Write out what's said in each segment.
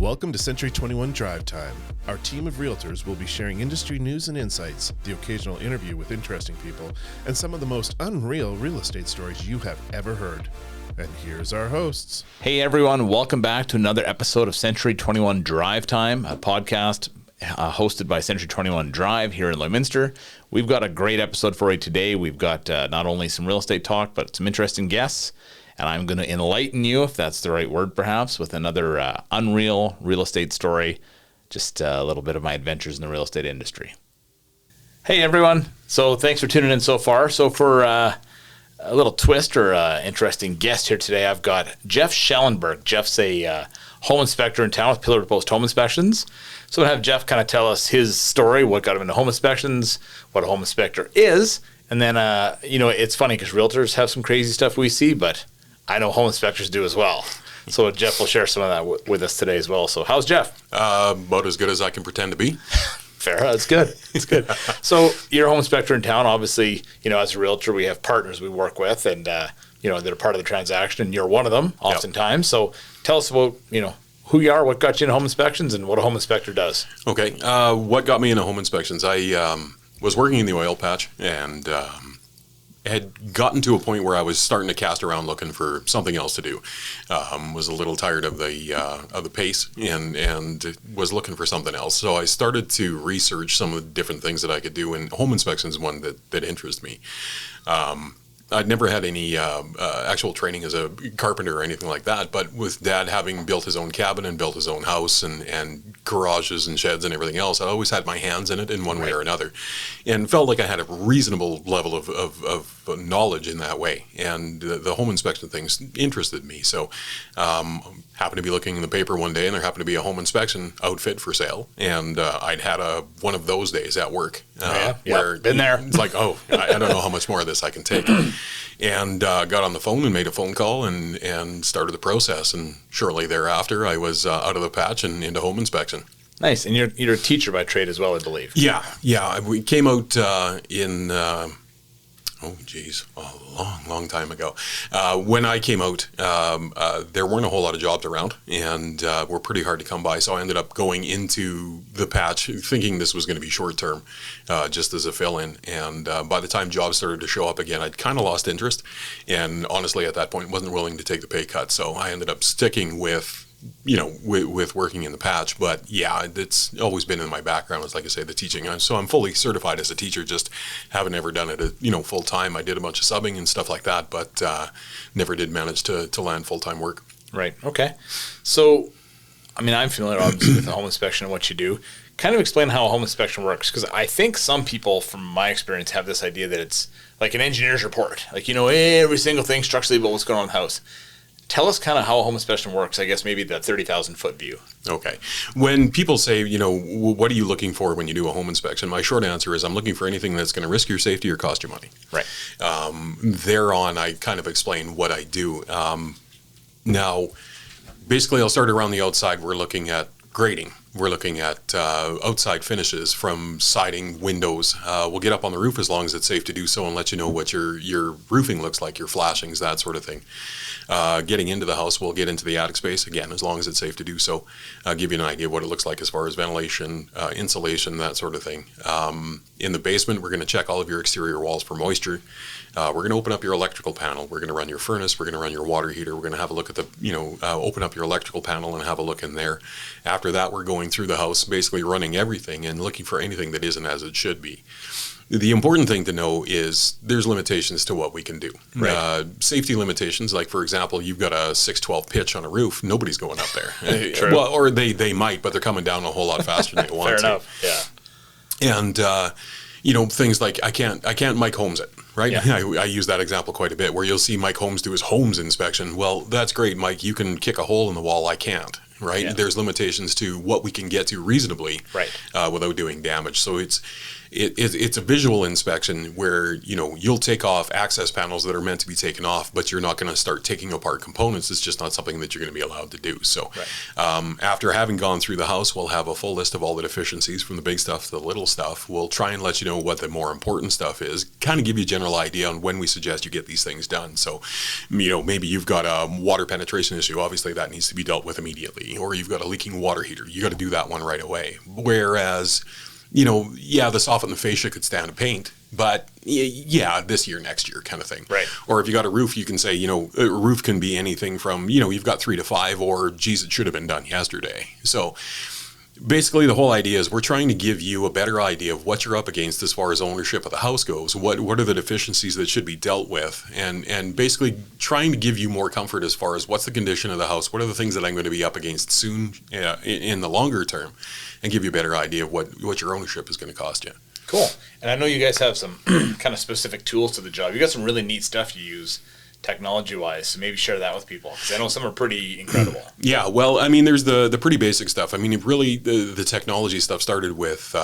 Welcome to C21 Drive Time. Our team of realtors will be sharing industry news and insights, the occasional interview with interesting people, and some of the most unreal real estate stories you have ever heard. And here's our hosts. Hey everyone, welcome back to another episode of C21 Drive Time, a podcast hosted by C21 Drive here in Lloydminster. We've got a great episode for you today. We've got not only some real estate talk, but some interesting guests. And I'm going to enlighten you, if that's the right word perhaps, with another unreal real estate story. Just a little bit of my adventures in the real estate industry. Hey everyone. So thanks for tuning in so far. So for a little twist or interesting guest here today, I've got Jeff Shellenberg. Jeff's a home inspector in town with Pillar to Post Home Inspections. So we'll have Jeff kind of tell us his story, what got him into home inspections, what a home inspector is. And then, it's funny because realtors have some crazy stuff we see, but I know home inspectors do as well. So Jeff will share some of that with us today as well. So how's Jeff? About as good as I can pretend to be. Fair. That's good. It's good. So you're a home inspector in town. Obviously, as a realtor, we have partners we work with and, they're part of the transaction and you're one of them oftentimes. Yep. So tell us about, who you are, what got you into home inspections and what a home inspector does. Okay. What got me into home inspections? I was working in the oil patch and had gotten to a point where I was starting to cast around looking for something else to do. Was a little tired of the pace and was looking for something else. So I started to research some of the different things that I could do, and home inspections is one that interests me. I'd never had any actual training as a carpenter or anything like that, but with Dad having built his own cabin and built his own house and garages and sheds and everything else, I always had my hands in it in one way or another and felt like I had a reasonable level of knowledge in that way. And the home inspection things interested me. So happened to be looking in the paper one day and there happened to be a home inspection outfit for sale. And I'd had one of those days at work where been there. It's like, I don't know how much more of this I can take. And got on the phone and made a phone call and started the process. And shortly thereafter, I was out of the patch and into home inspection. Nice. And you're a teacher by trade as well, I believe. Yeah. We came out in... a long time ago. When I came out, there weren't a whole lot of jobs around and were pretty hard to come by. So I ended up going into the patch thinking this was going to be short term, just as a fill-in. And by the time jobs started to show up again, I'd kind of lost interest. And honestly, at that point, wasn't willing to take the pay cut. So I ended up sticking with working in the patch. But yeah, it's always been in my background, as like I say, the teaching. So I'm fully certified as a teacher, just haven't ever done it, full time. I did a bunch of subbing and stuff like that, but never did manage to land full-time work. Right. Okay. So, I'm familiar obviously with the home inspection and what you do. Kind of explain how a home inspection works, because I think some people, from my experience, have this idea that it's like an engineer's report. Like, every single thing structurally about what's going on in the house. Tell us kind of how a home inspection works, I guess maybe the 30,000 foot view. Okay. When people say, what are you looking for when you do a home inspection? My short answer is I'm looking for anything that's going to risk your safety or cost you money. Right. Thereon, I kind of explain what I do. Now, basically, I'll start around the outside. We're looking at grading. We're looking at outside finishes from siding, windows. We'll get up on the roof as long as it's safe to do so and let you know what your roofing looks like, your flashings, that sort of thing. Getting into the house, we'll get into the attic space, again, as long as it's safe to do so. Give you an idea of what it looks like as far as ventilation, insulation, that sort of thing. In the basement, we're going to check all of your exterior walls for moisture. We're going to open up your electrical panel. We're going to run your furnace. We're going to run your water heater. We're going to have a look at open up your electrical panel and have a look in there. After that, we're going through the house, basically running everything and looking for anything that isn't as it should be. The important thing to know is there's limitations to what we can do. Right. Safety limitations, like for example, you've got a 612 pitch on a roof. Nobody's going up there. True. Well, or they might, but they're coming down a whole lot faster than they want to. Fair enough. Yeah. And things like I can't Mike Holmes it. Right? Yeah. I use that example quite a bit, where you'll see Mike Holmes do his homes inspection. Well, that's great, Mike. You can kick a hole in the wall. I can't. Right? Yeah. There's limitations to what we can get to reasonably, right, without doing damage. So it's it's a visual inspection where, you'll take off access panels that are meant to be taken off, but you're not going to start taking apart components. It's just not something that you're going to be allowed to do. So after having gone through the house, we'll have a full list of all the deficiencies from the big stuff to the little stuff. We'll try and let you know what the more important stuff is, kind of give you a general idea on when we suggest you get these things done. So, maybe you've got a water penetration issue. Obviously, that needs to be dealt with immediately. Or you've got a leaking water heater. You got to do that one right away. Whereas, the soffit and the fascia could stand a paint, but this year, next year kind of thing. Right. Or if you got a roof, you can say, a roof can be anything from, you've got 3 to 5, or geez, it should have been done yesterday. So basically the whole idea is we're trying to give you a better idea of what you're up against as far as ownership of the house goes. What are the deficiencies that should be dealt with, and basically trying to give you more comfort as far as what's the condition of the house, what are the things that I'm going to be up against soon in the longer term, and give you a better idea of what your ownership is going to cost you. Cool. And I know you guys have some kind of specific tools to the job. You got some really neat stuff you use technology-wise, so maybe share that with people, because I know some are pretty incredible. Yeah, well, there's the pretty basic stuff. Really, the technology stuff started with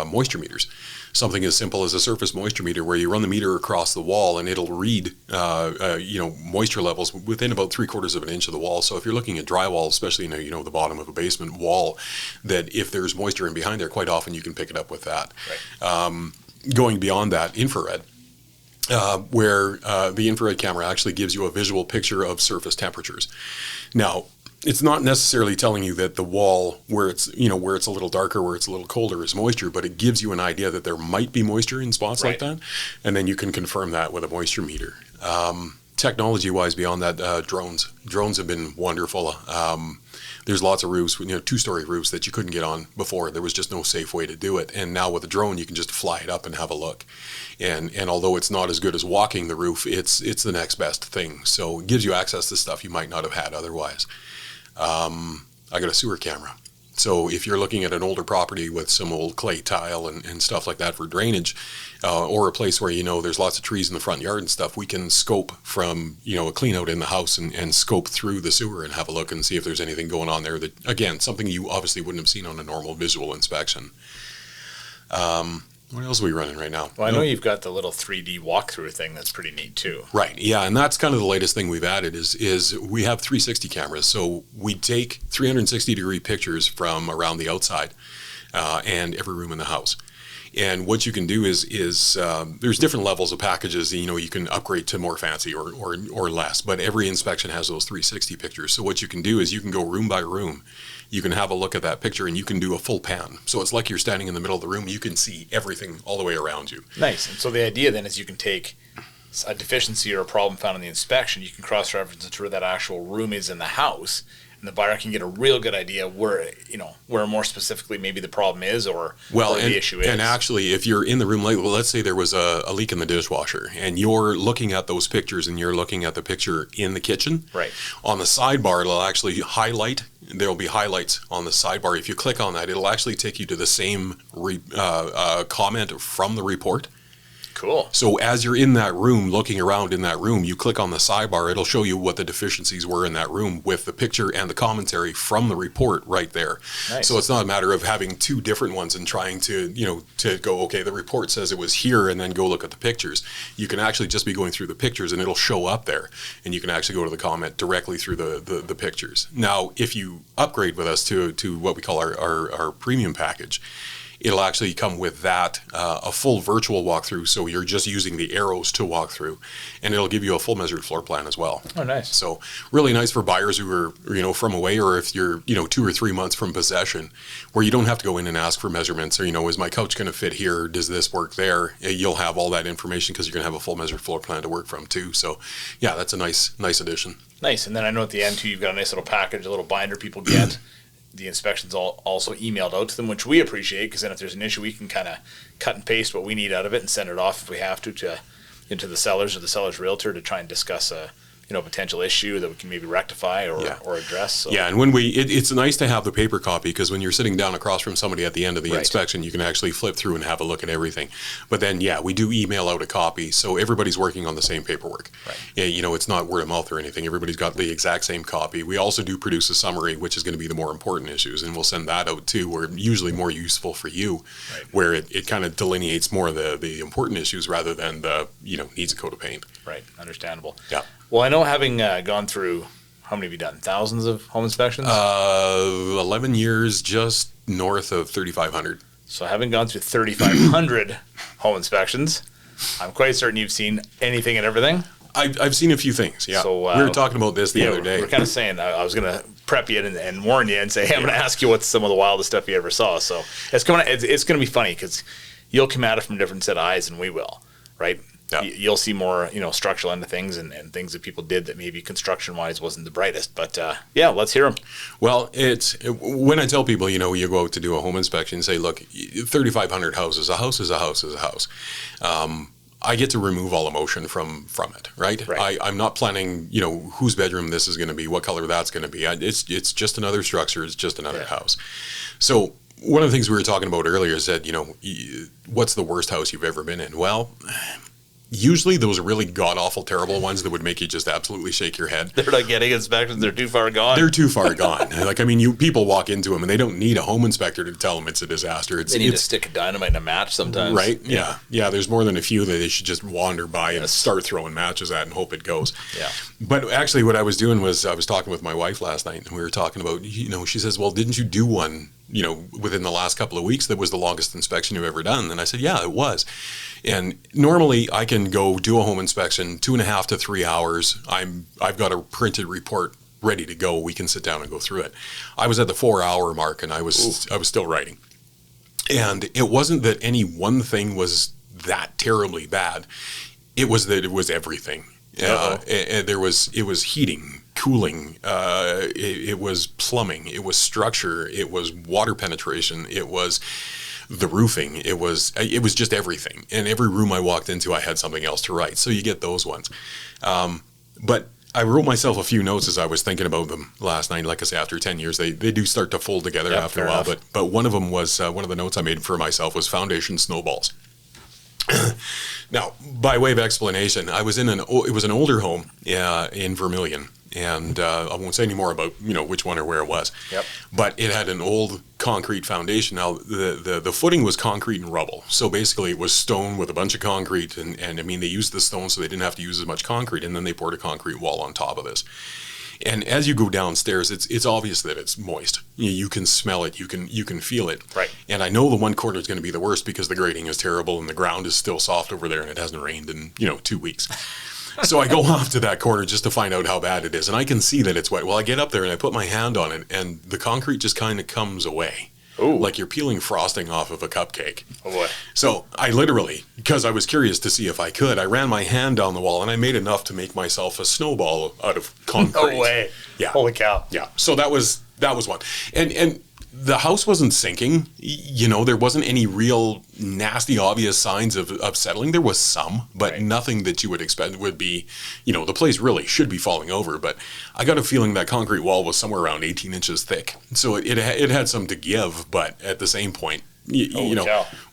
moisture meters. Something as simple as a surface moisture meter, where you run the meter across the wall and it'll read, moisture levels within about 3/4 of an inch of the wall. So if you're looking at drywall, especially in the bottom of a basement wall, that if there's moisture in behind there, quite often you can pick it up with that. Right. Going beyond that, infrared. Where the infrared camera actually gives you a visual picture of surface temperatures. Now, it's not necessarily telling you that the wall where it's a little darker, where it's a little colder, is moisture, but it gives you an idea that there might be moisture in spots like that, and then you can confirm that with a moisture meter. Technology-wise, beyond that, drones have been wonderful. There's lots of roofs, 2-story roofs that you couldn't get on before. There was just no safe way to do it. And now with a drone, you can just fly it up and have a look. And although it's not as good as walking the roof, it's the next best thing. So it gives you access to stuff you might not have had otherwise. I got a sewer camera. So if you're looking at an older property with some old clay tile and stuff like that for drainage, or a place where, there's lots of trees in the front yard and stuff, we can scope from, a clean out in the house and scope through the sewer and have a look and see if there's anything going on there that, again, something you obviously wouldn't have seen on a normal visual inspection. What else are we running right now? Well, I know you've got the little 3D walkthrough thing that's pretty neat too. Right, yeah, and that's kind of the latest thing we've added is we have 360 cameras. So we take 360-degree pictures from around the outside and every room in the house. And what you can do is there's different levels of packages. You can upgrade to more fancy or less, but every inspection has those 360 pictures. So what you can do is you can go room by room. You can have a look at that picture and you can do a full pan. So it's like you're standing in the middle of the room. You can see everything all the way around you. Nice. And so the idea then is you can take a deficiency or a problem found in the inspection, you can cross-reference it to where that actual room is in the house, and the buyer can get a real good idea where more specifically maybe the problem is or where the issue is. And actually, if you're in the room, let's say there was a leak in the dishwasher, and you're looking at those pictures and you're looking at the picture in the kitchen. Right. On the sidebar, it'll actually highlight. There'll be highlights on the sidebar. If you click on that, it'll actually take you to the same comment from the report. Cool. So as you're in that room, looking around in that room, you click on the sidebar, it'll show you what the deficiencies were in that room with the picture and the commentary from the report right there. Nice. So it's not a matter of having two different ones and trying to go, okay, the report says it was here, and then go look at the pictures. You can actually just be going through the pictures and it'll show up there, and you can actually go to the comment directly through the pictures. Now, if you upgrade with us to what we call our premium package, it'll actually come with that, a full virtual walkthrough, so you're just using the arrows to walk through, and it'll give you a full measured floor plan as well. Oh, nice. So really nice for buyers who are, from away, or if you're, 2 or 3 months from possession, where you don't have to go in and ask for measurements, or, is my couch going to fit here? Does this work there? You'll have all that information because you're going to have a full measured floor plan to work from too. So yeah, that's a nice addition. Nice. And then I know at the end too, you've got a nice little package, a little binder people get. The inspections all also emailed out to them, which we appreciate, because then if there's an issue, we can kind of cut and paste what we need out of it and send it off if we have to into the sellers or the seller's realtor to try and discuss a potential issue that we can maybe rectify or address. So. Yeah, and when it's nice to have the paper copy, because when you're sitting down across from somebody at the end of the inspection, you can actually flip through and have a look at everything. But then, we do email out a copy, so everybody's working on the same paperwork. Right. It's not word of mouth or anything. Everybody's got the exact same copy. We also do produce a summary, which is going to be the more important issues, and we'll send that out too, where usually more useful for you, where it kind of delineates more of the important issues rather than the, needs a coat of paint. Right, understandable. Yeah. Well, I know having gone through, how many have you done? Thousands of home inspections? 11 years, just north of 3,500. So having gone through 3,500 home inspections, I'm quite certain you've seen anything and everything. I've seen a few things, yeah. So, we were talking about this the other day. We're kind of saying, I was going to prep you and warn you and say, hey, I'm going to ask you what's some of the wildest stuff you ever saw. So it's going to be funny because you'll come at it from a different set of eyes than we will, right? Yeah. You'll see more, structural end of things and things that people did that maybe construction-wise wasn't the brightest. But, let's hear them. Well, when I tell people, you go out to do a home inspection and say, look, 3,500 houses, a house is a house is a house. I get to remove all emotion from it, right? I'm not planning, whose bedroom this is going to be, what color that's going to be. It's just another structure. It's just another house. So one of the things we were talking about earlier is that, what's the worst house you've ever been in? Well, usually those are really god-awful, terrible ones that would make you just absolutely shake your head. They're not getting inspections. They're too far gone. They're too far gone. People walk into them and they don't need a home inspector to tell them it's a disaster. They need to stick a dynamite in a match sometimes. Right? Yeah. There's more than a few that they should just wander by and start throwing matches at and hope it goes. Yeah. But actually what I was doing was I was talking with my wife last night and we were talking about, she says, well, didn't you do one, within the last couple of weeks that was the longest inspection you've ever done? And I said, yeah, it was. And normally I can go do a home inspection 2.5 to 3 hours. I've got a printed report ready to go. We can sit down and go through it. I was at the 4-hour mark and I was still writing. And it wasn't that any one thing was that terribly bad. It was that it was everything. It was heating, cooling, it was plumbing, it was structure, it was water penetration, it was the roofing, it was just everything. And every room I walked into, I had something else to write. So you get those ones. But I wrote myself a few notes as I was thinking about them last night. Like I say, after 10 years, they do start to fold together after a while. But one of them was, one of the notes I made for myself was foundation snowballs. Now, by way of explanation, it was an older home in Vermilion, and I won't say any more about which one or where it was. Yep. But it had an old concrete foundation. Now the footing was concrete and rubble, so basically it was stone with a bunch of concrete, and they used the stone so they didn't have to use as much concrete, and then they poured a concrete wall on top of this. And as you go downstairs, it's obvious that it's moist. You can smell it. You can feel it. Right. And I know the one corner is going to be the worst because the grading is terrible and the ground is still soft over there and it hasn't rained in 2 weeks. So I go off to that corner just to find out how bad it is, and I can see that it's wet. Well, I get up there and I put my hand on it, and the concrete just kind of comes away. Ooh. Like you're peeling frosting off of a cupcake. Oh boy. So I literally, because I was curious to see if I could, I ran my hand down the wall and I made enough to make myself a snowball out of concrete. No way. Yeah. Holy cow. Yeah. So that was one. And the house wasn't sinking. There wasn't any real nasty, obvious signs of settling. There was some, but nothing that you would expect would be, the place really should be falling over. But I got a feeling that concrete wall was somewhere around 18 inches thick. So it had some to give, but at the same point,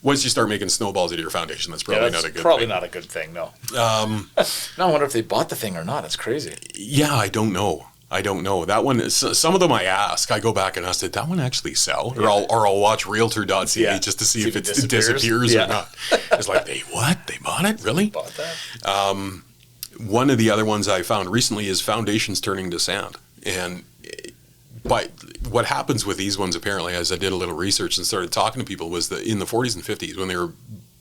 once you start making snowballs out of your foundation, that's probably not a good thing. Probably not a good thing, no. Now I wonder if they bought the thing or not. It's crazy. Yeah, I don't know. That one, some of them I ask. I go back and ask, did that one actually sell? Or I'll watch Realtor.ca just to see if it disappears or not. It's like, They bought it? Really? Bought that? One of the other ones I found recently is foundations turning to sand. And but what happens with these ones, apparently, as I did a little research and started talking to people, was that in the 40s and 50s, when they were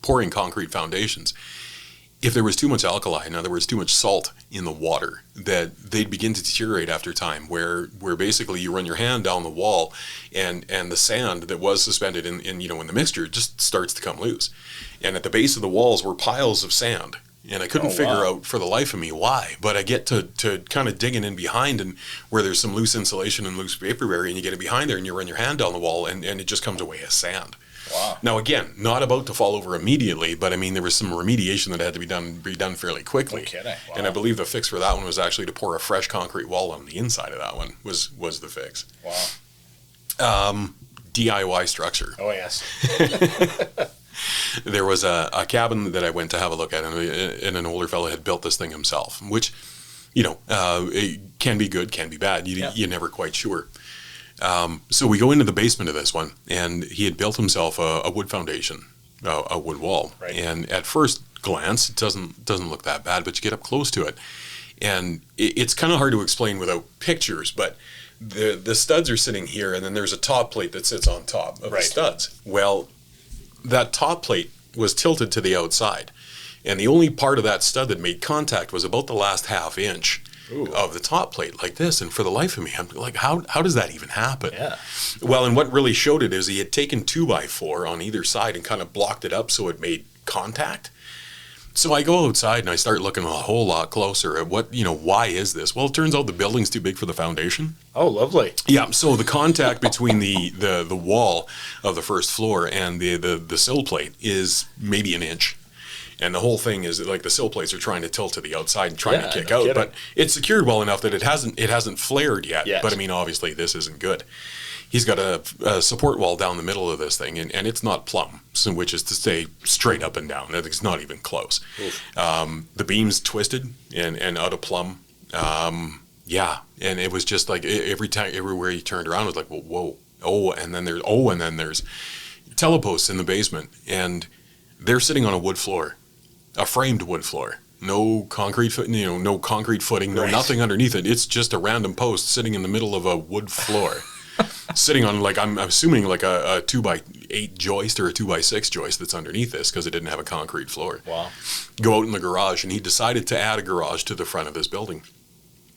pouring concrete foundations, if there was too much alkali, in other words, too much salt in the water, that they'd begin to deteriorate after time, where basically you run your hand down the wall and the sand that was suspended in the mixture just starts to come loose. And at the base of the walls were piles of sand And I couldn't figure out for the life of me why. But I get to kind of digging in behind, and where there's some loose insulation and loose paperware, and you get it behind there and you run your hand down the wall, and it just comes away as sand. Wow. Now, again, not about to fall over immediately, but I mean, there was some remediation that had to be done fairly quickly. No kidding. Wow. And I believe the fix for that one was actually to pour a fresh concrete wall on the inside of that one was the fix. Wow. DIY structure. Oh, yes. There was a cabin that I went to have a look at, and an older fellow had built this thing himself, which, it can be good, can be bad. You're never quite sure. So we go into the basement of this one, and he had built himself a wood foundation, a wood wall. Right. And at first glance, it doesn't look that bad, but you get up close to it, and it's kind of hard to explain without pictures. But the studs are sitting here, and then there's a top plate that sits on top of the studs. Well, that top plate was tilted to the outside, and the only part of that stud that made contact was about the last half inch. Ooh. Of the top plate like this. And for the life of me, I'm like, how does that even happen? Yeah. Well, and what really showed it is he had taken 2x4 on either side and kind of blocked it up so it made contact. So I go outside and I start looking a whole lot closer at why is this? Well, it turns out the building's too big for the foundation. Oh, lovely. Yeah, so the contact between the wall of the first floor and the sill plate is maybe an inch. And the whole thing is like the sill plates are trying to tilt to the outside and trying to kick out. Kidding. But it's secured well enough that it hasn't flared yet. Yes. But I mean, obviously this isn't good. He's got a support wall down the middle of this thing, and it's not plumb, which is to say straight up and down. It's not even close. The beam's twisted and out of plumb. And it was just like everywhere you turned around, it was like, whoa. And then there's teleposts in the basement, and they're sitting on a wood floor. A framed wood floor, no concrete, no concrete footing, no nothing underneath it. It's just a random post sitting in the middle of a wood floor, sitting on I'm assuming like a 2x8 joist or a 2x6 joist that's underneath this because it didn't have a concrete floor. Wow. Go out in the garage, and he decided to add a garage to the front of this building.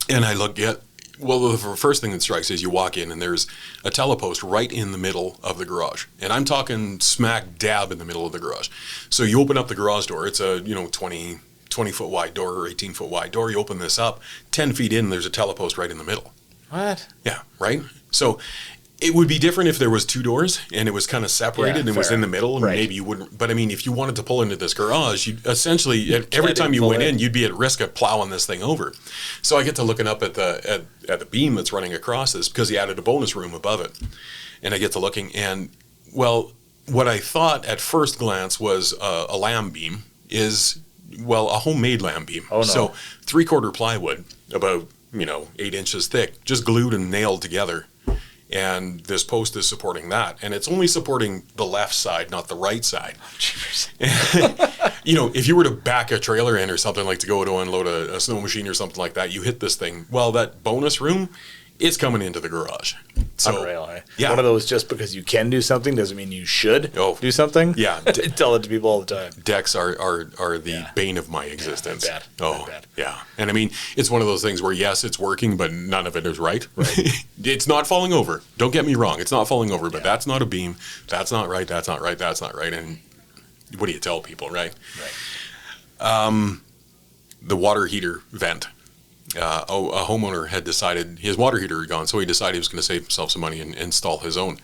And I look at, the first thing that strikes is you walk in, and there's a telepost right in the middle of the garage. And I'm talking smack dab in the middle of the garage. So you open up the garage door. It's a 20-foot wide door or 18-foot wide door. You open this up, 10 feet in, there's a telepost right in the middle. What? Yeah, right? So it would be different if there was two doors and it was kind of separated and was in the middle, and maybe you wouldn't. But I mean, if you wanted to pull into this garage, you essentially every time you went in, you'd be at risk of plowing this thing over. So I get to looking up at the beam that's running across this because he added a bonus room above it, and I get to looking, and what I thought at first glance was a lamb beam is a homemade lamb beam. Oh no! So 3/4 plywood, about 8 inches thick, just glued and nailed together. And this post is supporting that, and it's only supporting the left side, not the right side. If you were to back a trailer in or something, like to go to unload a snow machine or something like that, you hit this thing. Well, that bonus room, it's coming into the garage. So, unreal, eh? Yeah. One of those, just because you can do something doesn't mean you should do something. Yeah. Tell it to people all the time. Decks are the bane of my existence. Yeah, bad. Yeah. And I mean, it's one of those things where, yes, it's working, but none of it is right. It's not falling over. Don't get me wrong. It's not falling over, but that's not a beam. That's not right. That's not right. That's not right. And what do you tell people, right? Right. The water heater vent. A homeowner had decided his water heater had gone, so he decided he was going to save himself some money and install his own.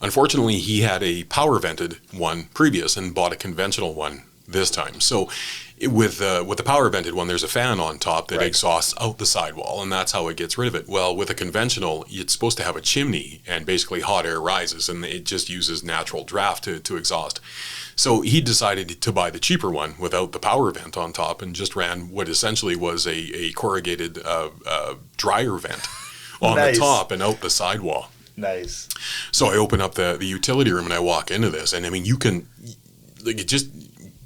Unfortunately, he had a power vented one previous and bought a conventional one this time. So with the power vented one, there's a fan on top that exhausts out the sidewall, and that's how it gets rid of it. Well, with a conventional, it's supposed to have a chimney, and basically hot air rises, and it just uses natural draft to exhaust. So he decided to buy the cheaper one without the power vent on top, and just ran what essentially was a corrugated dryer vent on the top and out the sidewall. Nice. So I open up the utility room and I walk into this, and I mean, you can, like, it just,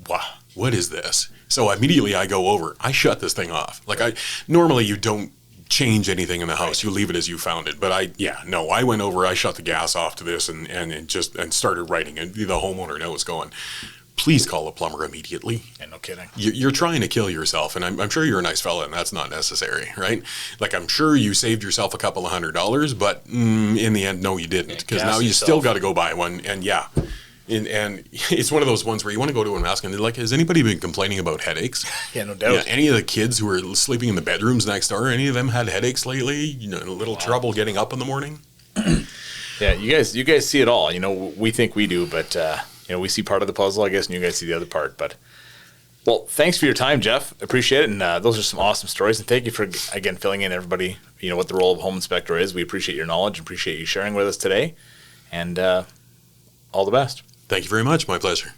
wow, what is this? So immediately I go over, I shut this thing off. Like, normally you don't change anything in the house, you leave it as you found it. But I went over, I shut the gas off to this and started writing, and the homeowner knows, going, please call a plumber immediately. Yeah, no kidding. You're trying to kill yourself, and I'm sure you're a nice fella, and that's not necessary, right? Like, I'm sure you saved yourself a couple $100, but in the end, no, you didn't, because now you still got to go buy one, and And it's one of those ones where you want to go to them and ask them, like, has anybody been complaining about headaches? Yeah, no doubt. Yeah, any of the kids who are sleeping in the bedrooms next door, any of them had headaches lately? You know, a little trouble getting up in the morning? Yeah, you guys see it all. You know, we think we do, but we see part of the puzzle, I guess, and you guys see the other part. But well, thanks for your time, Jeff. Appreciate it, and those are some awesome stories. And thank you for again filling in everybody. You know what the role of home inspector is. We appreciate your knowledge, appreciate you sharing with us today, and all the best. Thank you very much. My pleasure.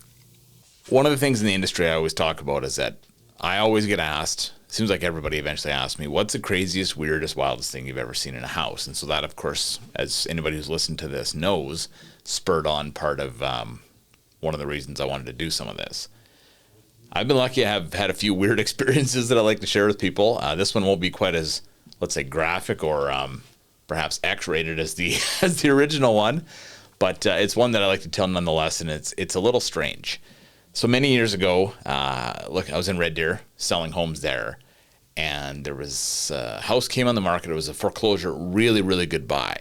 One of the things in the industry I always talk about is that I always get asked, seems like everybody eventually asks me, what's the craziest, weirdest, wildest thing you've ever seen in a house? And so that, of course, as anybody who's listened to this knows, spurred on part of one of the reasons I wanted to do some of this. I've been lucky to have had a few weird experiences that I like to share with people. This one won't be quite as, let's say, graphic or perhaps X-rated as the as the original one, but it's one that I like to tell nonetheless, and it's a little strange. So many years ago, I was in Red Deer selling homes there, and there was a house came on the market. It was a foreclosure, really, really good buy.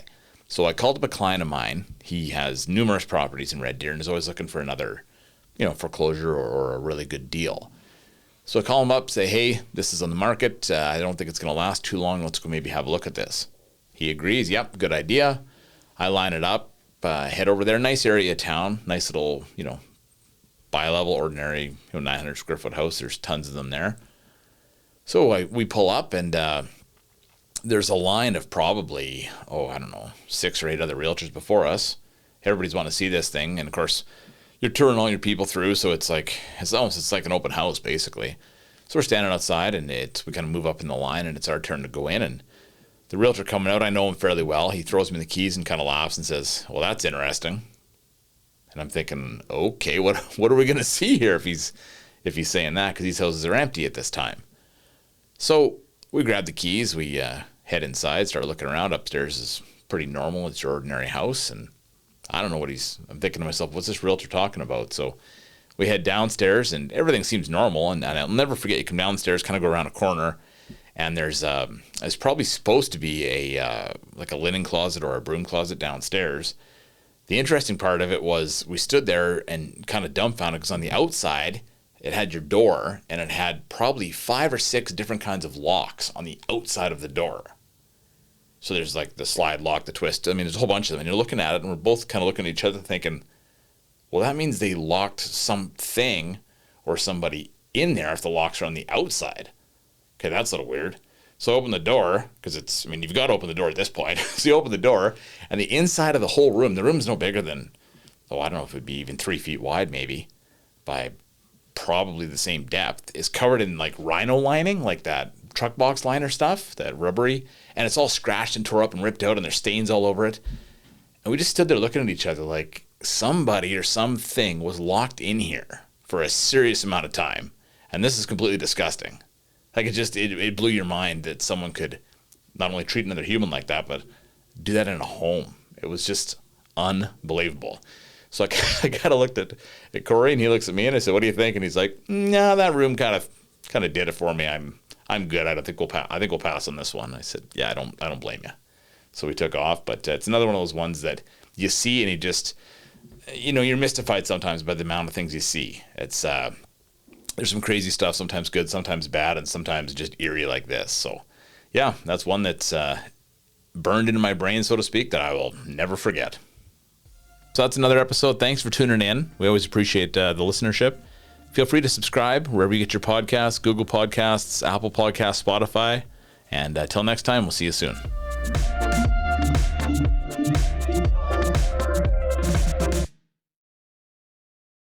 So I called up a client of mine. He has numerous properties in Red Deer and is always looking for another, foreclosure or a really good deal. So I call him up, say, hey, this is on the market. I don't think it's going to last too long. Let's go maybe have a look at this. He agrees. Yep, good idea. I line it up, head over there. Nice area of town, nice little, bi-level, ordinary, 900 square foot house. There's tons of them there. So we pull up, and there's a line of probably, 6 or 8 other realtors before us. Everybody's wanting to see this thing, and of course, you're touring all your people through, so it's like an open house basically. So we're standing outside, and we kind of move up in the line, and it's our turn to go in. And the realtor coming out, I know him fairly well. He throws me the keys and kind of laughs and says, "Well, that's interesting." And I'm thinking, okay, what are we going to see here if he's saying that? Because these houses are empty at this time. So we grab the keys, we head inside, start looking around. Upstairs is pretty normal. It's your ordinary house, and I don't know I'm thinking to myself, what's this realtor talking about? So we head downstairs, and everything seems normal. And I'll never forget, you come downstairs, kind of go around a corner, and there's probably supposed to be a linen closet or a broom closet downstairs. The interesting part of it was we stood there and kind of dumbfounded because on the outside, it had your door, and it had probably 5 or 6 different kinds of locks on the outside of the door. So there's like the slide lock, the twist. I mean, there's a whole bunch of them. And you're looking at it, and we're both kind of looking at each other thinking, well, that means they locked something or somebody in there if the locks are on the outside. Okay, that's a little weird. So I open the door, because you've got to open the door at this point. So you open the door, and the inside of the whole room, the room's no bigger than, I don't know if it'd be even 3 feet wide maybe, by probably the same depth, is covered in like rhino lining, like that truck box liner stuff, that rubbery, and it's all scratched and tore up and ripped out, and there's stains all over it. And we just stood there looking at each other like somebody or something was locked in here for a serious amount of time. And this is completely disgusting. Like it blew your mind that someone could not only treat another human like that, but do that in a home. It was just unbelievable. So I kind of looked at Corey, and he looks at me, and I said, "What do you think?" And he's like, "No, that room kind of did it for me. I'm good. I think we'll pass on this one." I said, "Yeah, I don't blame you." So we took off, but it's another one of those ones that you see, and you just, you're mystified sometimes by the amount of things you see. It's there's some crazy stuff, sometimes good, sometimes bad, and sometimes just eerie like this. So, yeah, that's one that's burned into my brain, so to speak, that I will never forget. So that's another episode. Thanks for tuning in. We always appreciate the listenership. Feel free to subscribe wherever you get your podcasts, Google Podcasts, Apple Podcasts, Spotify. And until next time, we'll see you soon.